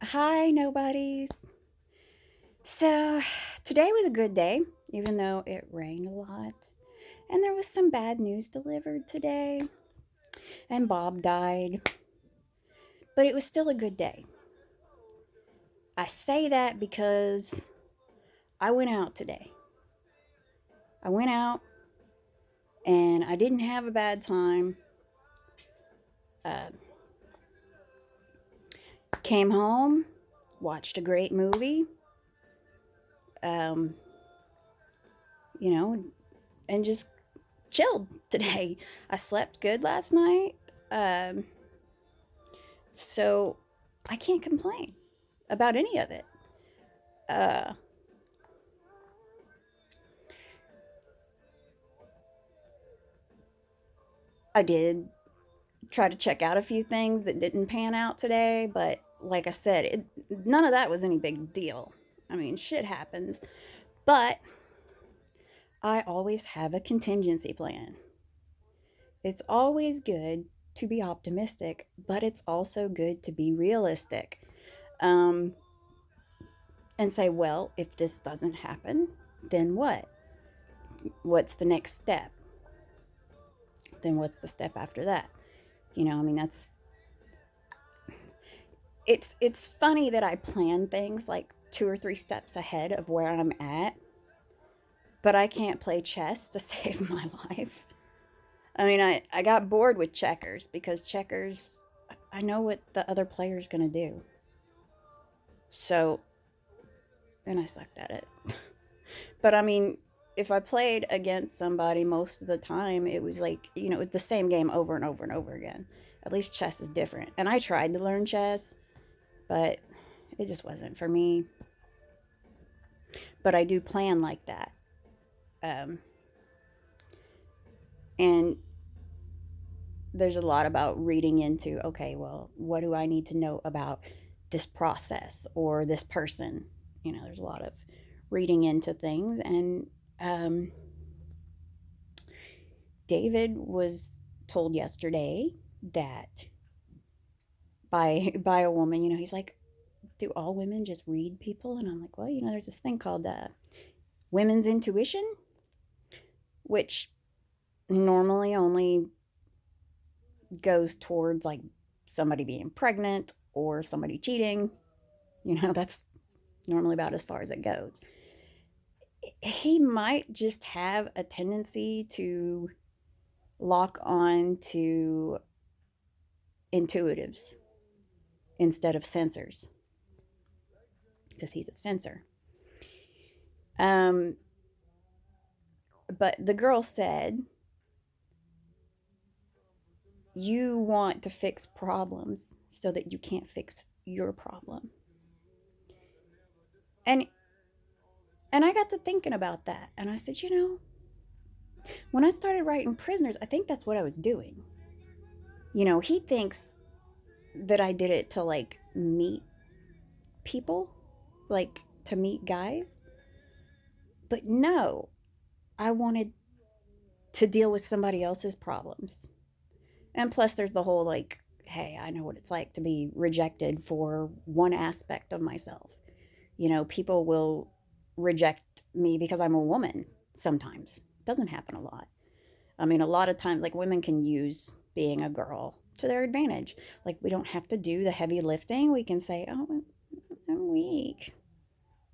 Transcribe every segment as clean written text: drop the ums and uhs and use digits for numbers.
Hi, nobodies. So, today was a good day, even though it rained a lot. And there was some bad news delivered today, and Bob died. But it was still a good day. I say that because I went out today. I went out and I didn't have a bad time. Uh, Came home, watched a great movie, um, you know, and just chilled today. I slept good last night. Um, So I can't complain about any of it. Uh, I did try to check out a few things that didn't pan out today, but like I said, none of that was any big deal. I mean, shit happens, but I always have a contingency plan. It's always good to be optimistic, but it's also good to be realistic. Um, and say, well, if this doesn't happen, then what? What's the next step? Then what's the step after that? I mean, it's funny that I plan things like two or three steps ahead of where I'm at, but I can't play chess to save my life. I mean, I got bored with checkers because checkers, I know what the other player's gonna do. So, and I sucked at it. But I mean, if I played against somebody most of the time, it was like, it's the same game over and over and over again. At least chess is different. And I tried to learn chess, but it just wasn't for me. But I do plan like that. Um, and there's a lot about reading into, okay, well, what do I need to know about this process or this person? There's a lot of reading into things. And David was told yesterday that by a woman, he's like, do all women just read people? And I'm like, well, there's this thing called women's intuition, which normally only goes towards like somebody being pregnant or somebody cheating. That's normally about as far as it goes. He might just have a tendency to lock on to intuitives instead of sensors because he's a sensor. Um, but the girl said, you want to fix problems so that you can't fix your problem. And and I got to thinking about that and I said, when I started writing Prisoners, I think that's what I was doing. He thinks that I did it to like meet people, like to meet guys. But no, I wanted to deal with somebody else's problems. And plus, there's the whole like, hey, I know what it's like to be rejected for one aspect of myself. People will reject me because I'm a woman sometimes. It doesn't happen a lot. I mean, a lot of times, like, women can use being a girl to their advantage. Like, we don't have to do the heavy lifting. We can say, oh, I'm weak.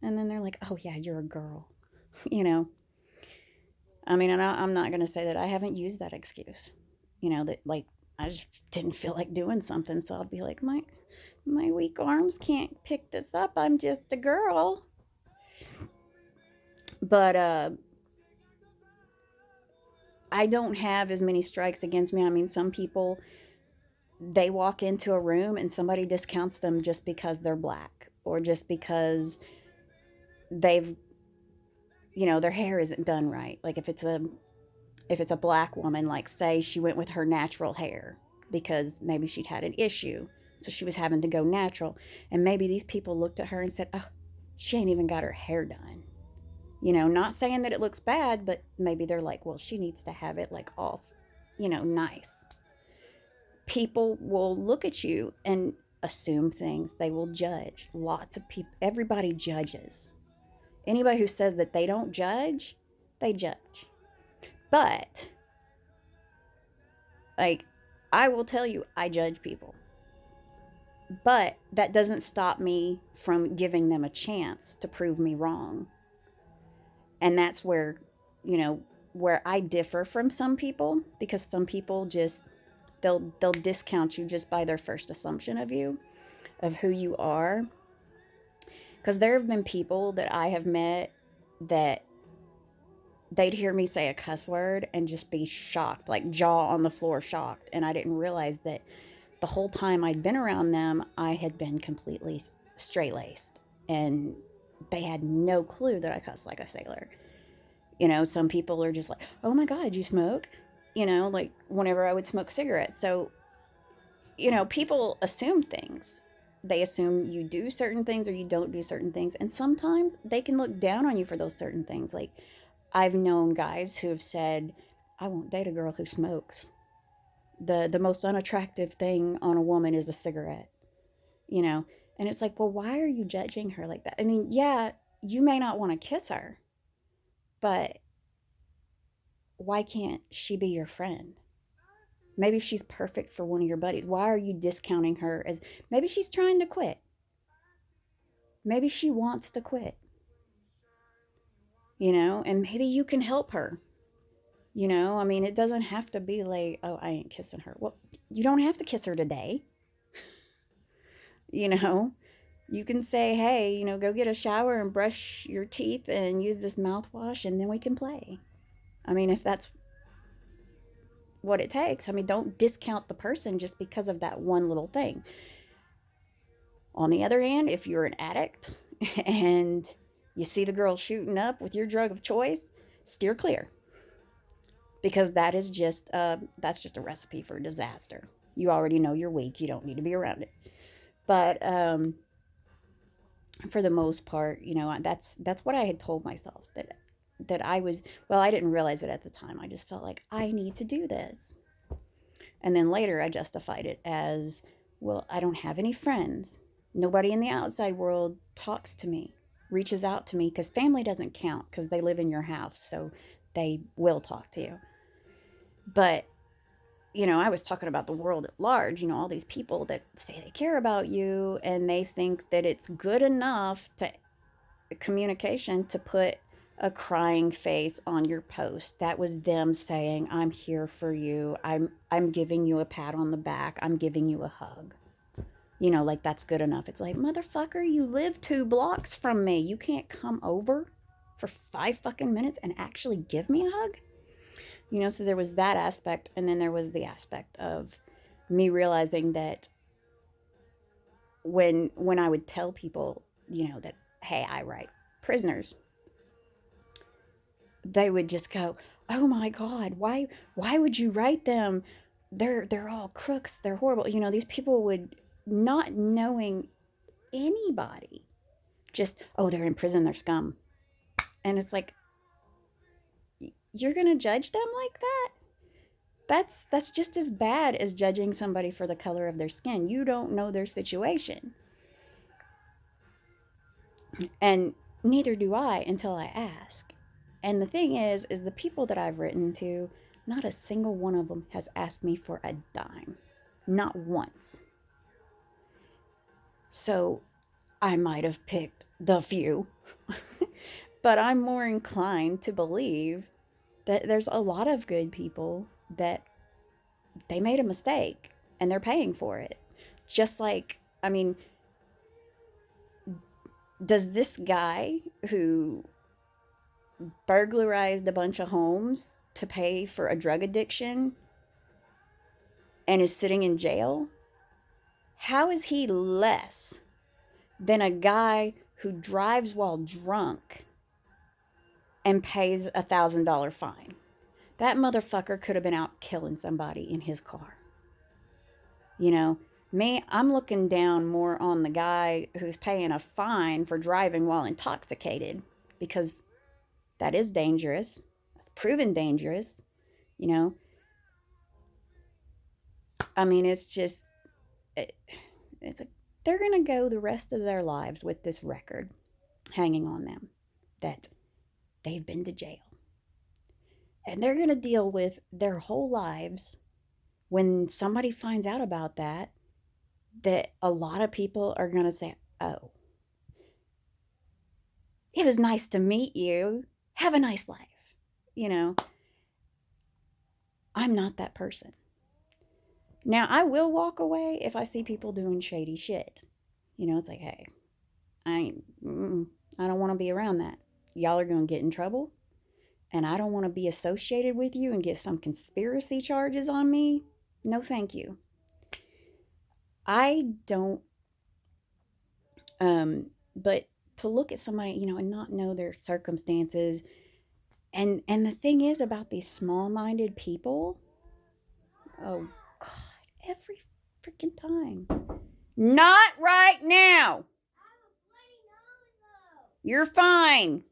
And then they're like, oh, yeah, you're a girl. you know? I mean, and I'm not going to say that I haven't used that excuse. That, like, I just didn't feel like doing something. So I'll be like, my weak arms can't pick this up. I'm just a girl. But I don't have as many strikes against me. I mean, some people, they walk into a room and somebody discounts them just because they're black or just because they've their hair isn't done right. Like if it's a black woman, like say she went with her natural hair because maybe she'd had an issue, so she was having to go natural, and maybe these people looked at her and said, oh, she ain't even got her hair done. Not saying that it looks bad, but maybe they're like, well, she needs to have it like off, nice. People will look at you and assume things. They will judge. Lots of people, everybody judges. Anybody who says that they don't judge, they judge. But, like, I will tell you, I judge people. But that doesn't stop me from giving them a chance to prove me wrong. And that's where, you know, where I differ from some people, because some people just they'll discount you just by their first assumption of you, of who you are. Because there have been people that I have met that they'd hear me say a cuss word and just be shocked, like jaw on the floor shocked. And I didn't realize that the whole time I'd been around them, I had been completely straight laced. And they had no clue that I cussed like a sailor. You know, some people are just like, oh my God, you smoke? You know, like whenever I would smoke cigarettes. So, you know, people assume things. They assume you do certain things or you don't do certain things. And sometimes they can look down on you for those certain things. Like, I've known guys who have said, I won't date a girl who smokes. The most unattractive thing on a woman is a cigarette, you know? And it's like, well, why are you judging her like that? I mean, yeah, you may not want to kiss her, but why can't she be your friend? Maybe she's perfect for one of your buddies. Why are you discounting her as maybe she's trying to quit? Maybe she wants to quit, you know, and maybe you can help her. You know, I mean, it doesn't have to be like, oh, I ain't kissing her. Well, you don't have to kiss her today. You know, you can say, hey, you know, go get a shower and brush your teeth and use this mouthwash and then we can play. I mean, if that's what it takes, I mean, don't discount the person just because of that one little thing. On the other hand, if you're an addict and you see the girl shooting up with your drug of choice, steer clear, because that's just a recipe for disaster. You already know you're weak. You don't need to be around it. But for the most part, you know, that's what I had told myself, that I was, well, I didn't realize it at the time. I just felt like I need to do this. And then later I justified it as, well, I don't have any friends. Nobody in the outside world talks to me, reaches out to me, because family doesn't count because they live in your house. So they will talk to you. But, you know, I was talking about the world at large, you know, all these people that say they care about you and they think that it's good enough to communication to put a crying face on your post. That was them saying, I'm here for you. I'm giving you a pat on the back. I'm giving you a hug. You know, like that's good enough. It's like, motherfucker, you live 2 blocks from me. You can't come over for 5 fucking minutes and actually give me a hug? You know, so there was that aspect. And then there was the aspect of me realizing that when I would tell people, you know, that, hey, I write prisoners, they would just go, oh my God, why would you write them? They're all crooks. They're horrible. You know, these people would, not knowing anybody, just, oh, they're in prison, they're scum. And it's like, you're gonna judge them like that? That's just as bad as judging somebody for the color of their skin. You don't know their situation. And neither do I until I ask. And the thing is the people that I've written to, not a single one of them has asked me for a dime. Not once. So I might have picked the few, but I'm more inclined to believe that there's a lot of good people that they made a mistake and they're paying for it. Just like, I mean, does this guy who burglarized a bunch of homes to pay for a drug addiction and is sitting in jail, how is he less than a guy who drives while drunk and pays $1,000 fine? That motherfucker could have been out killing somebody in his car. You know, me, I'm looking down more on the guy who's paying a fine for driving while intoxicated, because that is dangerous. That's proven dangerous, you know. I mean, it's just, It's like they're going to go the rest of their lives with this record hanging on them that they've been to jail. And they're going to deal with their whole lives when somebody finds out about that, that a lot of people are going to say, oh, it was nice to meet you. Have a nice life. You know, I'm not that person. Now, I will walk away if I see people doing shady shit. You know, it's like, hey, I don't want to be around that. Y'all are going to get in trouble, and I don't want to be associated with you and get some conspiracy charges on me. No, thank you. I don't, but to look at somebody, you know, and not know their circumstances. And the thing is about these small-minded people, oh God, every freaking time. Not right now. You're fine.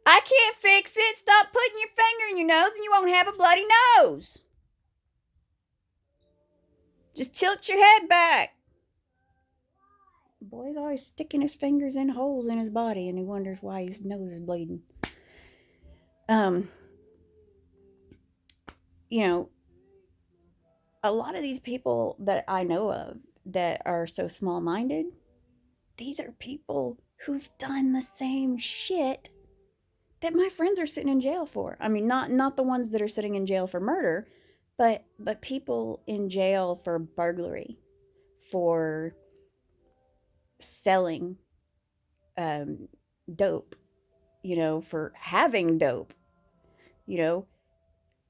I can't fix it. Stop putting your finger in your nose and you won't have a bloody nose. Just tilt your head back. The boy's always sticking his fingers in holes in his body and he wonders why his nose is bleeding. You know, a lot of these people that I know of that are so small-minded, these are people who've done the same shit that my friends are sitting in jail for. I mean, not the ones that are sitting in jail for murder, but people in jail for burglary, for selling dope, you know, for having dope. You know,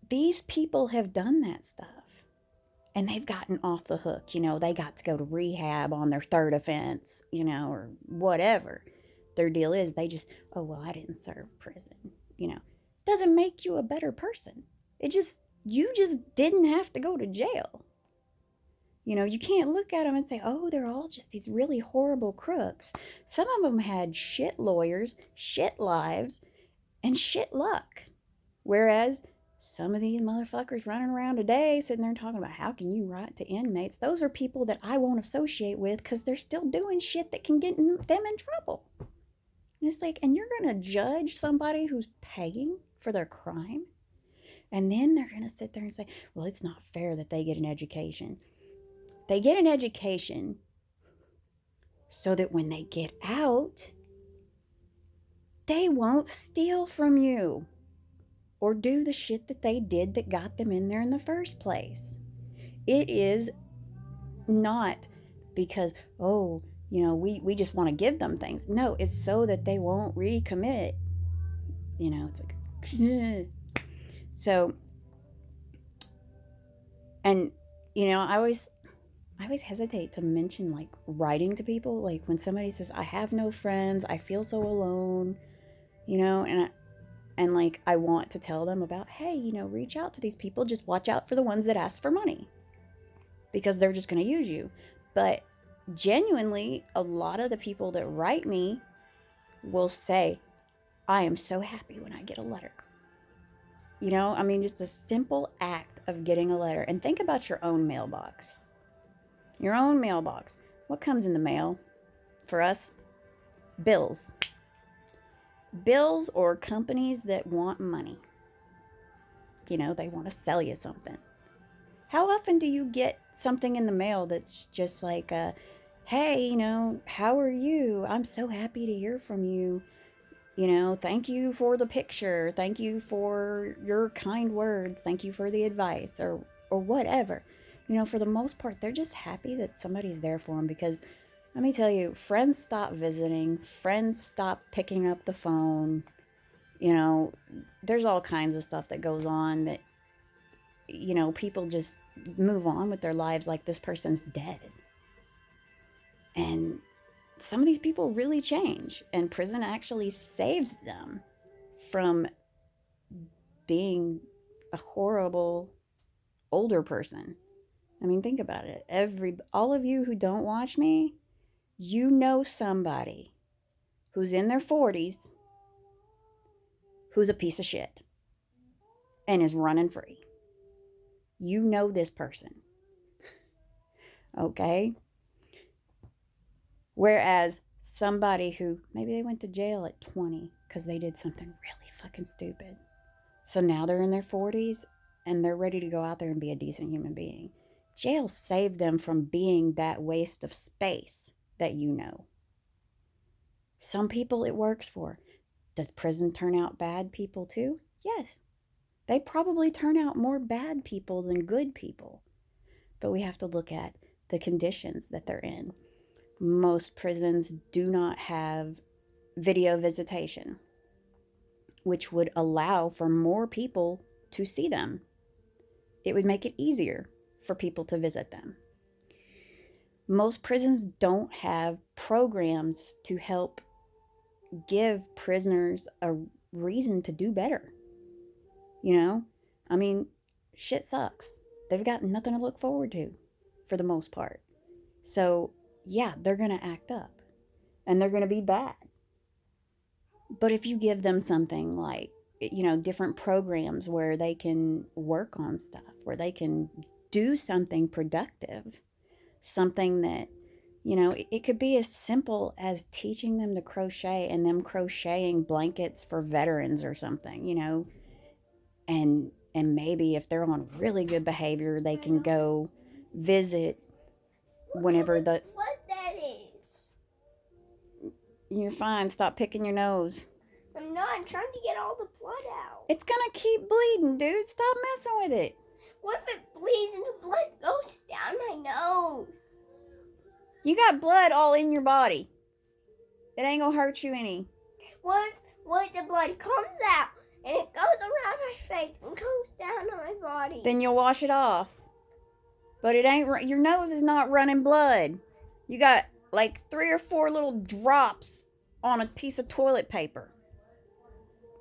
these people have done that stuff. And they've gotten off the hook. You know, they got to go to rehab on their third offense, you know, or whatever. Their deal is they just, oh, well, I didn't serve prison. You know, doesn't make you a better person. You just didn't have to go to jail. You know, you can't look at them and say, oh, they're all just these really horrible crooks. Some of them had shit lawyers, shit lives, and shit luck. Whereas some of these motherfuckers running around today sitting there talking about how can you write to inmates, those are people that I won't associate with because they're still doing shit that can get them in trouble. And it's like, and you're going to judge somebody who's paying for their crime? And then they're going to sit there and say, well, it's not fair that they get an education. They get an education so that when they get out, they won't steal from you or do the shit that they did that got them in there in the first place. It is not because, oh, you know, we just want to give them things. No, it's so that they won't recommit. You know, it's like, so, and, you know, I always hesitate to mention like writing to people. Like when somebody says, I have no friends, I feel so alone, you know, and like I want to tell them about, hey, you know, reach out to these people. Just watch out for the ones that ask for money because they're just going to use you. But genuinely, a lot of the people that write me will say, I am so happy when I get a letter. You know, I mean, just the simple act of getting a letter. And think about your own mailbox. Your own mailbox. What comes in the mail for us? Bills. Bills or companies that want money. You know, they want to sell you something. How often do you get something in the mail that's just like, hey, you know, how are you? I'm so happy to hear from you. You know, thank you for the picture. Thank you for your kind words. Thank you for the advice or whatever. You know, for the most part, they're just happy that somebody's there for them because let me tell you, friends stop visiting. Friends stop picking up the phone. You know, there's all kinds of stuff that goes on that, you know, people just move on with their lives like this person's dead. And some of these people really change, and prison actually saves them from being a horrible older person. I mean, think about it. All of you who don't watch me, you know somebody who's in their 40s who's a piece of shit and is running free. You know this person. Okay? Whereas somebody who maybe they went to jail at 20 because they did something really fucking stupid. So now they're in their 40s and they're ready to go out there and be a decent human being. Jail saved them from being that waste of space that you know. Some people it works for. Does prison turn out bad people too? Yes. They probably turn out more bad people than good people. But we have to look at the conditions that they're in. Most prisons do not have video visitation, which would allow for more people to see them. It would make it easier for people to visit them. Most prisons don't have programs to help give prisoners a reason to do better. You know, I mean, shit sucks. They've got nothing to look forward to for the most part. So, yeah, they're going to act up and they're going to be bad. But if you give them something like, different programs where they can work on stuff, where they can do something productive, something that, it could be as simple as teaching them to crochet and them crocheting blankets for veterans or something, and maybe if they're on really good behavior, they can go visit whenever the what that is. You're fine. Stop picking your nose. I'm not. I'm trying to get all the blood out. It's gonna keep bleeding, dude. Stop messing with it. What if it bleeds and the blood goes down my nose? You got blood all in your body. It ain't gonna hurt you any. What if the blood comes out and it goes around my face and goes down on my body? Then you'll wash it off. But it ain't. Your nose is not running blood. You got like 3 or 4 little drops on a piece of toilet paper.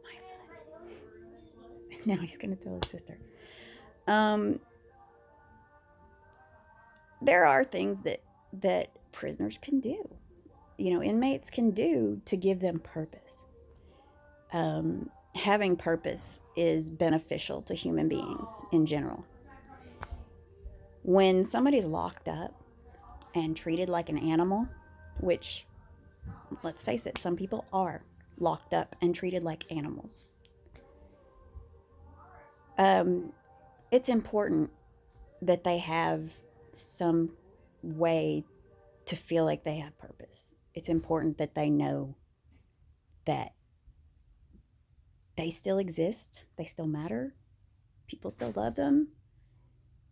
My son. Now he's gonna tell his sister. There are things that prisoners can do, inmates can do to give them purpose. Having purpose is beneficial to human beings in general. When somebody's locked up and treated like an animal, which, let's face it, some people are locked up and treated like animals, it's important that they have some way to feel like they have purpose. It's important that they know that they still exist, they still matter, people still love them,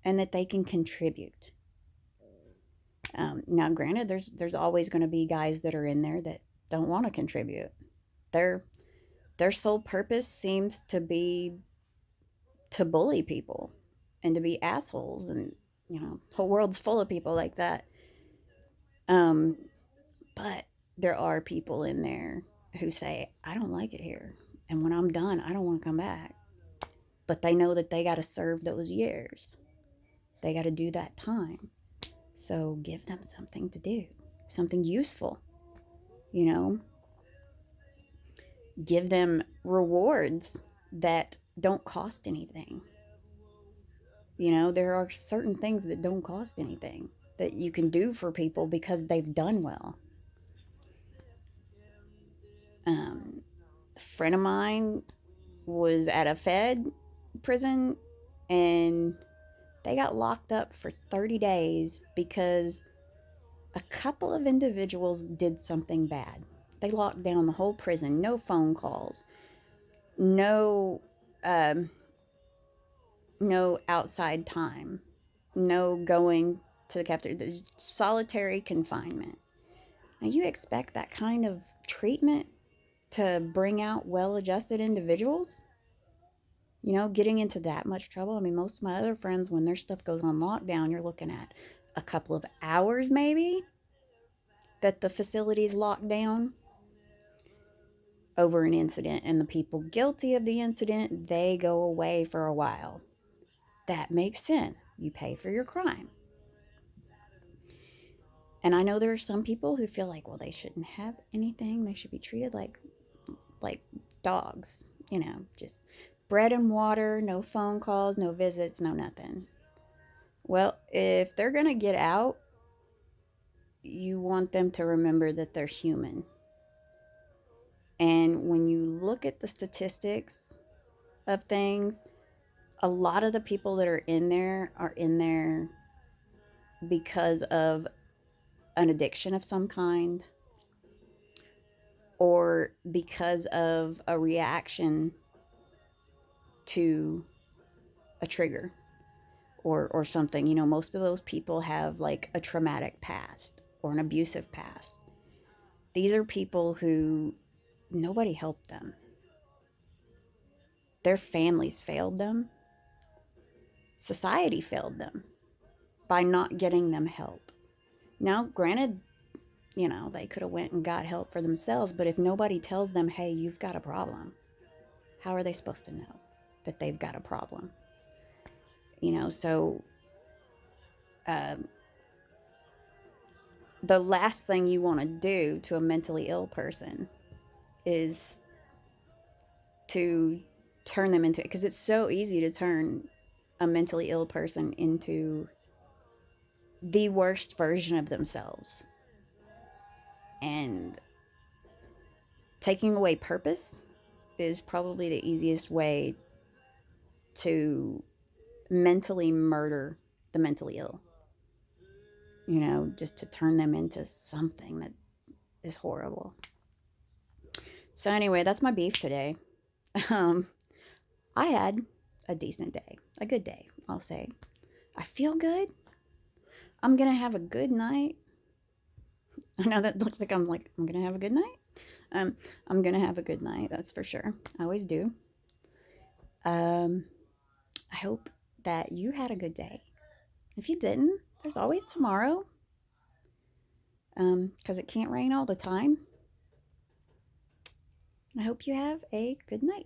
and that they can contribute. Now, granted, there's always going to be guys that are in there that don't want to contribute. Their sole purpose seems to be to bully people and to be assholes, and the whole world's full of people like that. But there are people in there who say, I don't like it here, and when I'm done, I don't want to come back. But they know that they got to serve those years. They got to do that time. So give them something to do, something useful, Give them rewards that don't cost anything. There are certain things that don't cost anything that you can do for people because they've done well. A friend of mine was at a Fed prison and they got locked up for 30 days because a couple of individuals did something bad. They locked down the whole prison. No phone calls. No outside time. No going to the cafeteria. Solitary confinement. Now, you expect that kind of treatment to bring out well-adjusted individuals? Getting into that much trouble. I mean, most of my other friends, when their stuff goes on lockdown, you're looking at a couple of hours maybe that the facility's locked down over an incident, and the people guilty of the incident, they go away for a while. That makes sense. You pay for your crime. And I know there are some people who feel like, well, they shouldn't have anything. They should be treated like dogs, just bread and water, no phone calls, no visits, no nothing. Well, if they're going to get out want them to remember that they're human. And when you look at the statistics of things, a lot of the people that are in there because of an addiction of some kind or because of a reaction to a trigger or something. You know, most of those people have like a traumatic past or an abusive past. These are people who nobody helped them. Their families failed them. Society failed them by not getting them help. Now, granted, you know, they could have went and got help for themselves, but if nobody tells them, "Hey, you've got a problem," how are they supposed to know that they've got a problem? You know, so um, the last thing you want to do to a mentally ill person is to turn them into, because it's so easy to turn a mentally ill person into the worst version of themselves. And taking away purpose is probably the easiest way to mentally murder the mentally ill. You know, just to turn them into something that is horrible. So, anyway, that's my beef today. Um, I had a decent day, a good day, I'll say. I feel good. I'm going to have a good night. I know that looks like, I'm going to have a good night. Um, I'm going to have a good night, that's for sure. I always do. Um, I hope that you had a good day. If you didn't, there's always tomorrow. Because it can't rain all the time. I hope you have a good night.